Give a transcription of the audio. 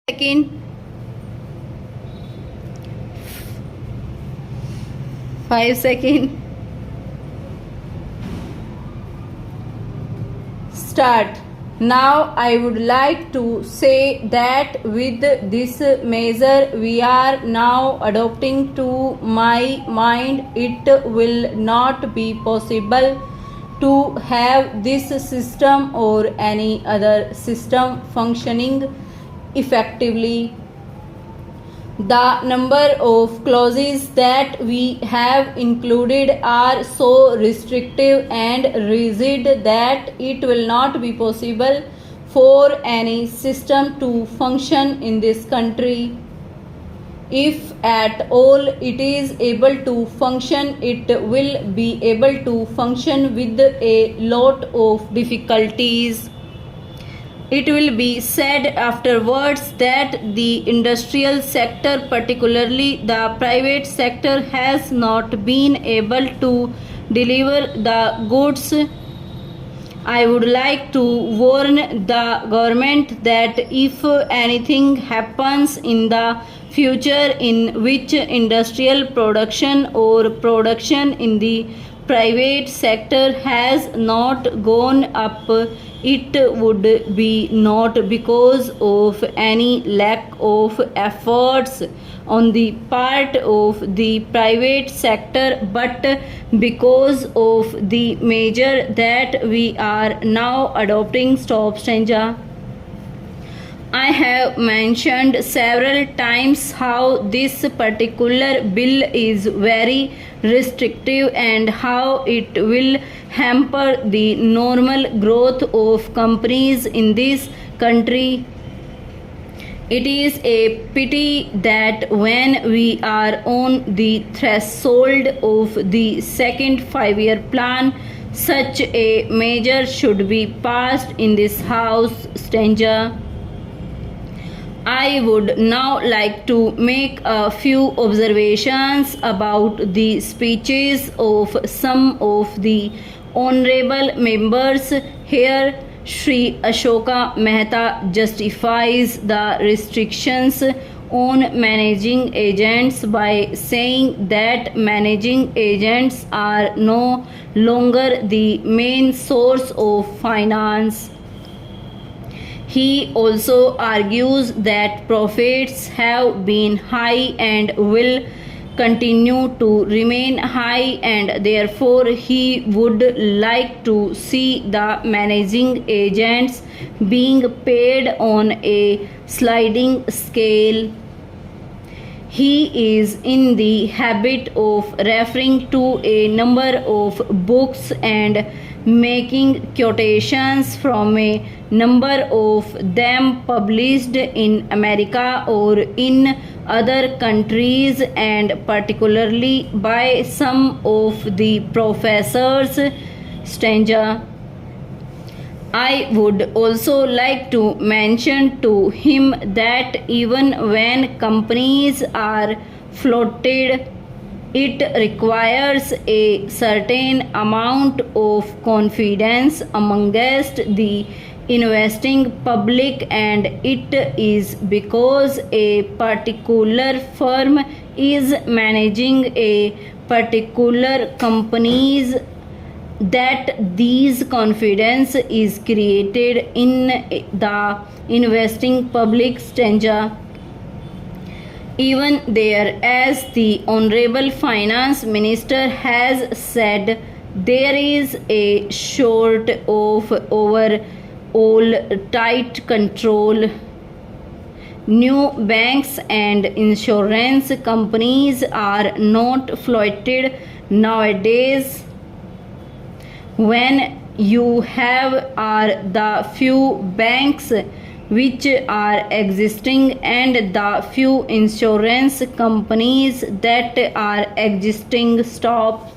Second, 5 seconds. Start. Now I would like to say that with this measure we are now adopting, to my mind it will not be possible to have this system or any other system functioning effectively. The number of clauses that we have included are so restrictive and rigid that it will not be possible for any system to function in this country. If at all it is able to function, it will be able to function with a lot of difficulties. It will be said afterwards that the industrial sector, particularly the private sector, has not been able to deliver the goods. I would like to warn the government that if anything happens in the future in which industrial production or production in the private sector has not gone up, it would be not because of any lack of efforts on the part of the private sector, but because of the measure that we are now adopting. Stop stanza. I have mentioned several times how this particular bill is very restrictive and how it will hamper the normal growth of companies in this country. It is a pity that when we are on the threshold of the second 5-year plan, such a measure should be passed in this house. Stanza. I would now like to make a few observations about the speeches of some of the honorable members here. Shri Ashoka Mehta justifies the restrictions on managing agents by saying that managing agents are no longer the main source of finance. He also argues that profits have been high and will continue to remain high, and therefore he would like to see the managing agents being paid on a sliding scale. He is in the habit of referring to a number of books and making quotations from a number of them published in America or in other countries, and particularly by some of the professors. Stanza. I would also like to mention to him that even when companies are floated, it requires a certain amount of confidence amongst the investing public, and it is because a particular firm is managing a particular companies that these confidence is created in the investing public. Stanza. Even there, as the Honorable Finance Minister has said, there is a sort of overall tight control. New banks and insurance companies are not floated nowadays. When you have are the few banks which are existing and the few insurance companies that are existing. Stop.